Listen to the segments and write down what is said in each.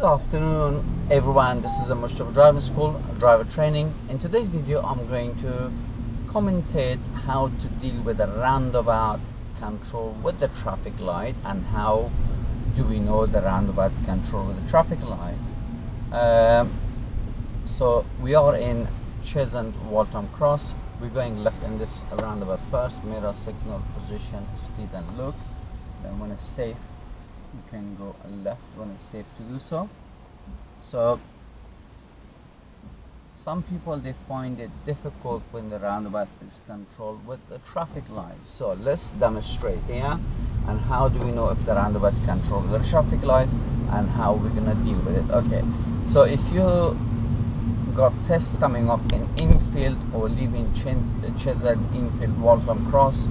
Good afternoon everyone, this is a Mustafa Driving School driver training. In today's video I'm going to commentate how to deal with a roundabout control with the traffic light and how do we know the roundabout control with the traffic light. So we are in Cheshunt Waltham Cross. We're going left in this roundabout first, mirror signal, position, speed and look. Then when it's safe you can go left when it's safe to do so. So some people they find it difficult when the roundabout is controlled with the traffic light. So let's demonstrate here and how do we know if the roundabout controls the traffic light and how we're gonna deal with it. Okay, so if you got tests coming up in infield or leaving Cheshunt infield Waltham Cross,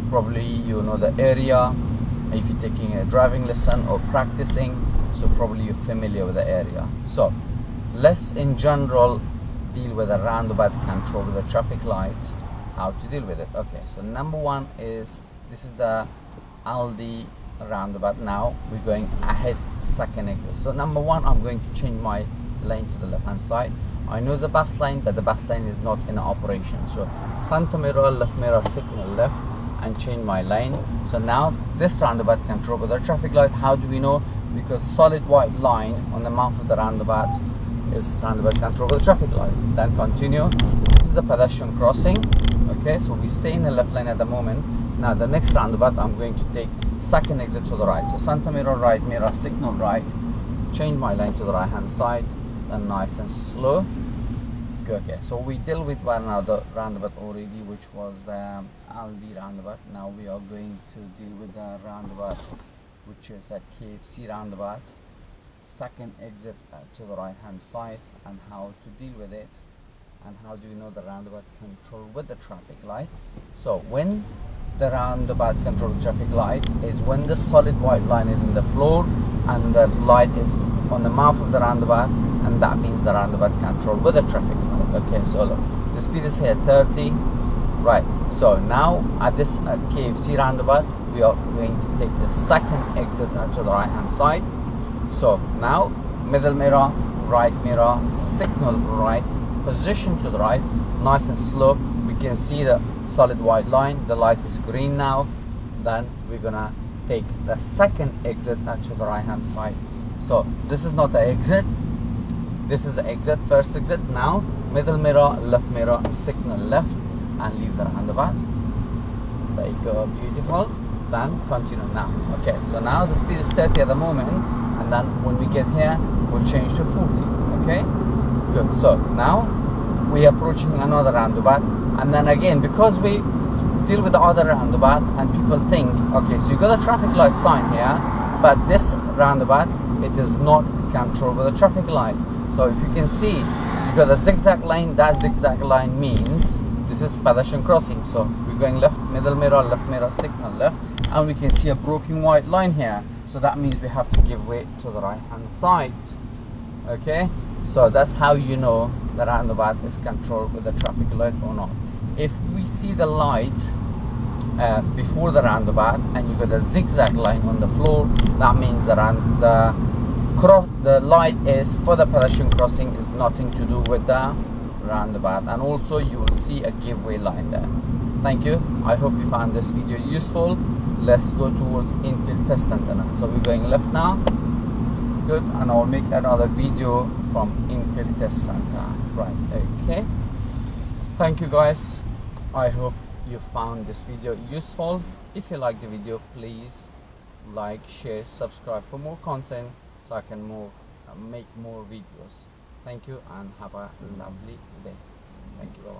probably you know the area. If you're taking a driving lesson or practicing, so probably you're familiar with the area. So let's in general deal with a roundabout control with the traffic light, how to deal with it. Okay, so number one is this is the Aldi roundabout. Now we're going ahead second exit. So number one, I'm going to change my lane to the left hand side. I know the bus lane, but the bus lane is not in operation, so center mirror, left mirror, signal left and change my lane. So now this roundabout control with the traffic light. How do we know? Because solid white line on the mouth of the roundabout is roundabout control with the traffic light. Then continue. This is a pedestrian crossing. Okay, so we stay in the left lane at the moment. Now the next roundabout I'm going to take second exit to the right. So center mirror right, mirror signal right, change my lane to the right hand side, and nice and slow. Okay, so we deal with one another roundabout already, which was the Aldi roundabout. Now we are going to deal with the roundabout, which is a KFC roundabout. Second exit to the right hand side and how to deal with it and how do we know the roundabout control with the traffic light. So when the roundabout control with traffic light is when the solid white line is in the floor and the light is on the mouth of the roundabout, and that means the roundabout control with the traffic light. Okay, so look, the speed is here 30, right? So now at this KFC roundabout we are going to take the second exit to the right hand side. So now middle mirror, right mirror, signal right, position to the right, nice and slow. We can see the solid white line, the light is green now. Then we're gonna take the second exit to the right hand side. So this is not the exit, this is the exit, first exit. Now middle mirror, left mirror, signal left and leave the roundabout. There you go, beautiful. Then continue now. Okay, so now the speed is 30 at the moment, and then when we get here we'll change to 40. Okay, good. So now we are approaching another roundabout, and then again because we deal with the other roundabout and people think, okay, so you got a traffic light sign here, but this roundabout it is not controlled with the traffic light. So if you can see, you got a zigzag line. That zigzag line means this is pedestrian crossing. So we're going left, middle mirror, left mirror, signal left, and we can see a broken white line here. So that means we have to give way to the right hand side. Okay, so that's how you know the roundabout is controlled with the traffic light or not. If we see the light before the roundabout and you got a zigzag line on the floor, that means the light is for the pedestrian crossing, is nothing to do with the roundabout, and also you will see a giveaway line there. Thank you. I hope you found this video useful. Let's go towards infield test center now. So we're going left now. Good, and I'll make another video from infield test center. Right, okay. Thank you guys. I hope you found this video useful. If you like the video, please like, share, subscribe for more content so I can make more videos. Thank you and have a lovely day. Thank you. Bye-bye.